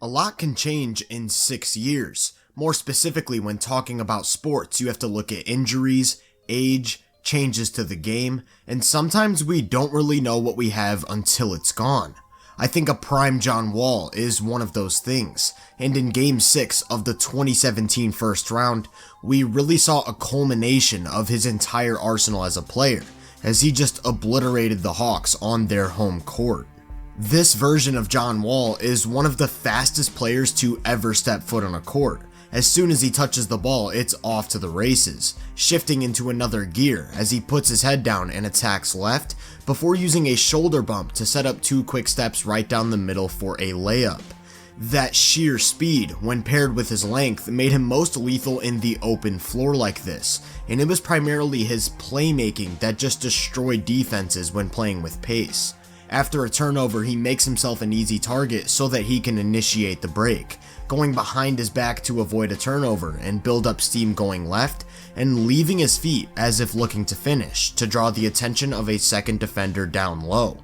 A lot can change in 6 years. More specifically, when talking about sports, you have to look at injuries, age, changes to the game, and sometimes we don't really know what we have until it's gone. I think a prime John Wall is one of those things, and in Game 6 of the 2017 first round, we really saw a culmination of his entire arsenal as a player, as he just obliterated the Hawks on their home court. This version of John Wall is one of the fastest players to ever step foot on a court. As soon as he touches the ball, it's off to the races, shifting into another gear as he puts his head down and attacks left before using a shoulder bump to set up 2 quick steps right down the middle for a layup. That sheer speed, when paired with his length, made him most lethal in the open floor like this, and it was primarily his playmaking that just destroyed defenses when playing with pace. After a turnover, he makes himself an easy target so that he can initiate the break, going behind his back to avoid a turnover and build up steam going left, and leaving his feet as if looking to finish to draw the attention of a second defender down low.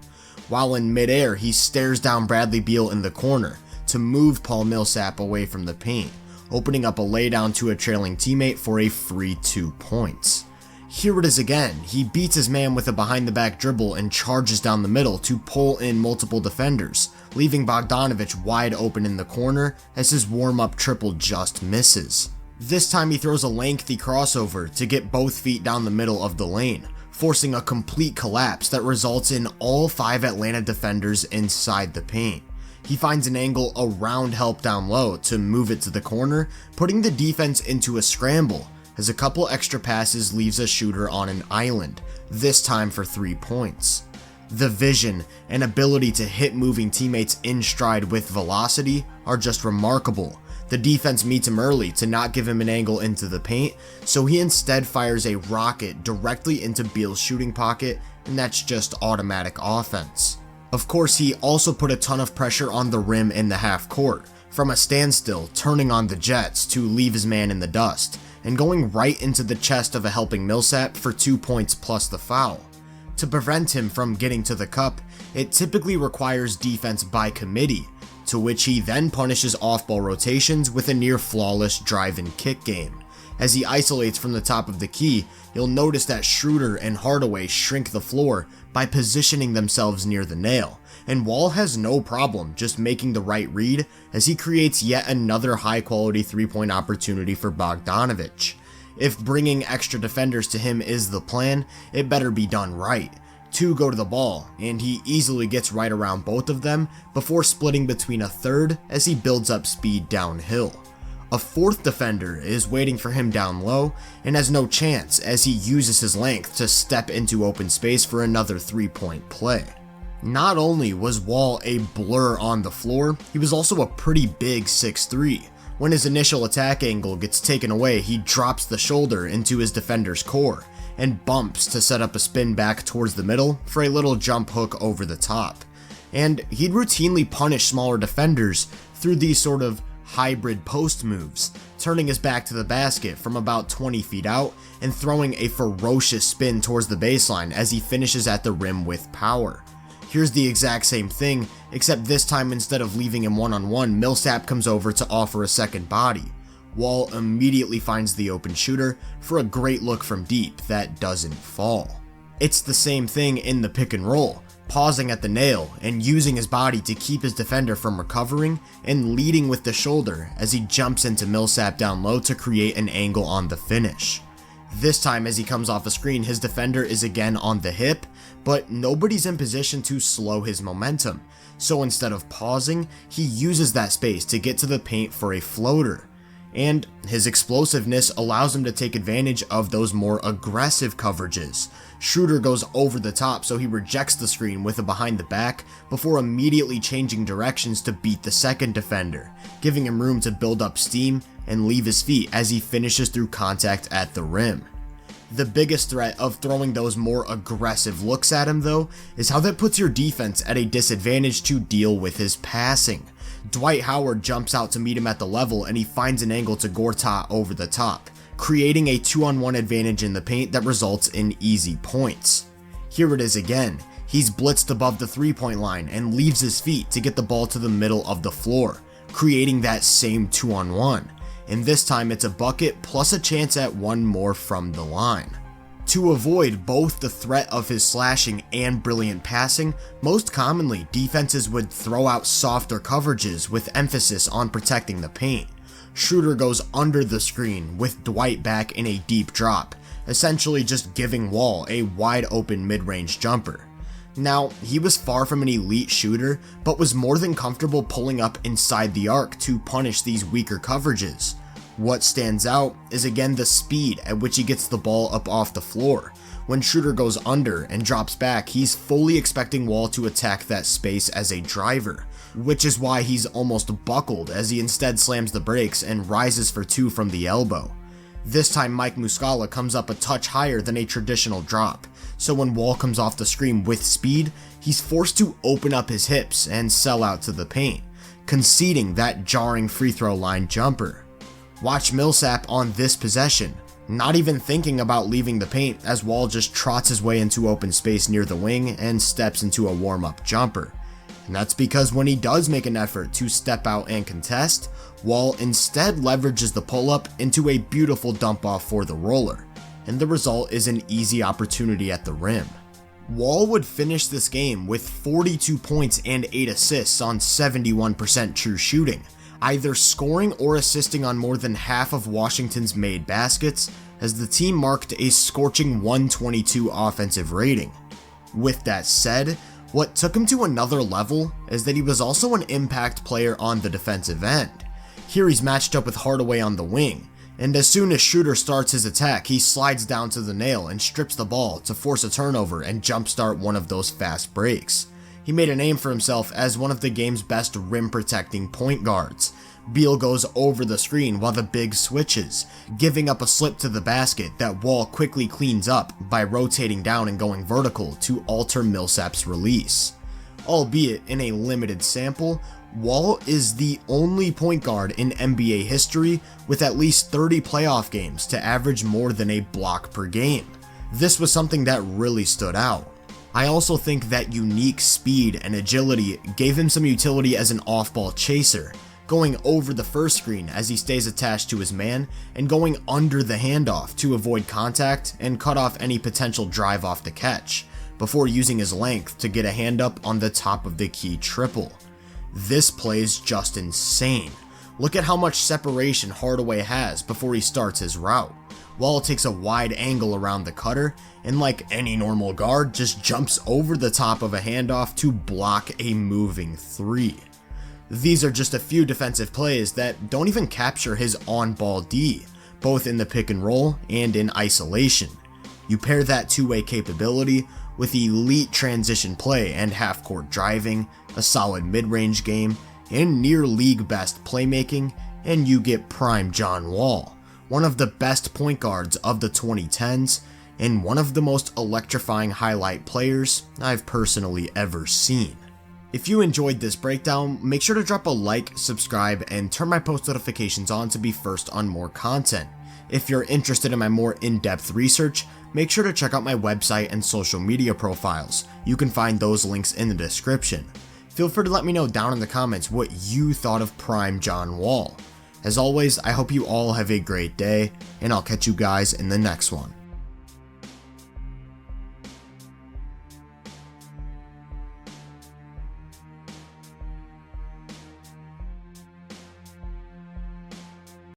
While in midair, he stares down Bradley Beal in the corner to move Paul Millsap away from the paint, opening up a laydown to a trailing teammate for a free 2 points. Here it is again, he beats his man with a behind the back dribble and charges down the middle to pull in multiple defenders, leaving Bogdanovic wide open in the corner as his warm-up triple just misses. This time he throws a lengthy crossover to get both feet down the middle of the lane, forcing a complete collapse that results in all 5 Atlanta defenders inside the paint. He finds an angle around help down low to move it to the corner, putting the defense into a scramble, as a couple extra passes leaves a shooter on an island, this time for 3 points. The vision and ability to hit moving teammates in stride with velocity are just remarkable. The defense meets him early to not give him an angle into the paint, so he instead fires a rocket directly into Beal's shooting pocket, and that's just automatic offense. Of course, he also put a ton of pressure on the rim in the half court, from a standstill turning on the Jets to leave his man in the dust, and going right into the chest of a helping Millsap for 2 points plus the foul. To prevent him from getting to the cup, it typically requires defense by committee, to which he then punishes off-ball rotations with a near flawless drive and kick game. As he isolates from the top of the key, you'll notice that Schroeder and Hardaway shrink the floor by positioning themselves near the nail, and Wall has no problem just making the right read as he creates yet another high-quality 3-point opportunity for Bogdanovic. If bringing extra defenders to him is the plan, it better be done right. 2 go to the ball, and he easily gets right around both of them before splitting between a third as he builds up speed downhill. A 4th defender is waiting for him down low and has no chance as he uses his length to step into open space for another 3-point play. Not only was Wall a blur on the floor, he was also a pretty big 6'3". When his initial attack angle gets taken away, he drops the shoulder into his defender's core and bumps to set up a spin back towards the middle for a little jump hook over the top. And he'd routinely punish smaller defenders through these sort of hybrid post moves, turning his back to the basket from about 20 feet out and throwing a ferocious spin towards the baseline as he finishes at the rim with power. Here's the exact same thing, except this time instead of leaving him one-on-one, Millsap comes over to offer a second body. Wall immediately finds the open shooter for a great look from deep that doesn't fall. It's the same thing in the pick and roll, pausing at the nail and using his body to keep his defender from recovering and leading with the shoulder as he jumps into Millsap down low to create an angle on the finish. This time as he comes off a screen, his defender is again on the hip, but nobody's in position to slow his momentum, so instead of pausing, he uses that space to get to the paint for a floater. And his explosiveness allows him to take advantage of those more aggressive coverages. Schroeder goes over the top, so he rejects the screen with a behind the back before immediately changing directions to beat the second defender, giving him room to build up steam and leave his feet as he finishes through contact at the rim. The biggest threat of throwing those more aggressive looks at him, though, is how that puts your defense at a disadvantage to deal with his passing. Dwight Howard jumps out to meet him at the level and he finds an angle to Gortat over the top, creating a 2-on-1 advantage in the paint that results in easy points. Here it is again. He's blitzed above the 3-point line and leaves his feet to get the ball to the middle of the floor, creating that same 2-on-1, and this time it's a bucket plus a chance at one more from the line. To avoid both the threat of his slashing and brilliant passing, most commonly defenses would throw out softer coverages with emphasis on protecting the paint. Schroeder goes under the screen with Dwight back in a deep drop, essentially just giving Wall a wide open mid-range jumper. Now, he was far from an elite shooter, but was more than comfortable pulling up inside the arc to punish these weaker coverages. What stands out is again the speed at which he gets the ball up off the floor. When Schroeder goes under and drops back, he's fully expecting Wall to attack that space as a driver, which is why he's almost buckled as he instead slams the brakes and rises for two from the elbow. This time Mike Muscala comes up a touch higher than a traditional drop, so when Wall comes off the screen with speed, he's forced to open up his hips and sell out to the paint, conceding that jarring free throw line jumper. Watch Millsap on this possession, not even thinking about leaving the paint as Wall just trots his way into open space near the wing and steps into a warm-up jumper. And that's because when he does make an effort to step out and contest, Wall instead leverages the pull-up into a beautiful dump-off for the roller, and the result is an easy opportunity at the rim. Wall would finish this game with 42 points and 8 assists on 71% true shooting, either scoring or assisting on more than half of Washington's made baskets, as the team marked a scorching 122 offensive rating. With that said, what took him to another level is that he was also an impact player on the defensive end. Here he's matched up with Hardaway on the wing, and as soon as Schroeder starts his attack, he slides down to the nail and strips the ball to force a turnover and jumpstart one of those fast breaks. He made a name for himself as one of the game's best rim-protecting point guards. Beal goes over the screen while the big switches, giving up a slip to the basket that Wall quickly cleans up by rotating down and going vertical to alter Millsap's release. Albeit in a limited sample, Wall is the only point guard in NBA history with at least 30 playoff games to average more than a block per game. This was something that really stood out. I also think that unique speed and agility gave him some utility as an off-ball chaser, going over the first screen as he stays attached to his man, and going under the handoff to avoid contact and cut off any potential drive off the catch, before using his length to get a hand up on the top of the key triple. This play is just insane. Look at how much separation Hardaway has before he starts his route. Wall takes a wide angle around the cutter, and like any normal guard, just jumps over the top of a handoff to block a moving three. These are just a few defensive plays that don't even capture his on-ball D, both in the pick and roll and in isolation. You pair that two-way capability with elite transition play and half-court driving, a solid mid-range game, and near-league best playmaking, and you get prime John Wall, one of the best point guards of the 2010s, and one of the most electrifying highlight players I've personally ever seen. If you enjoyed this breakdown, make sure to drop a like, subscribe, and turn my post notifications on to be first on more content. If you're interested in my more in-depth research, make sure to check out my website and social media profiles. You can find those links in the description. Feel free to let me know down in the comments what you thought of prime John Wall. As always, I hope you all have a great day, and I'll catch you guys in the next one.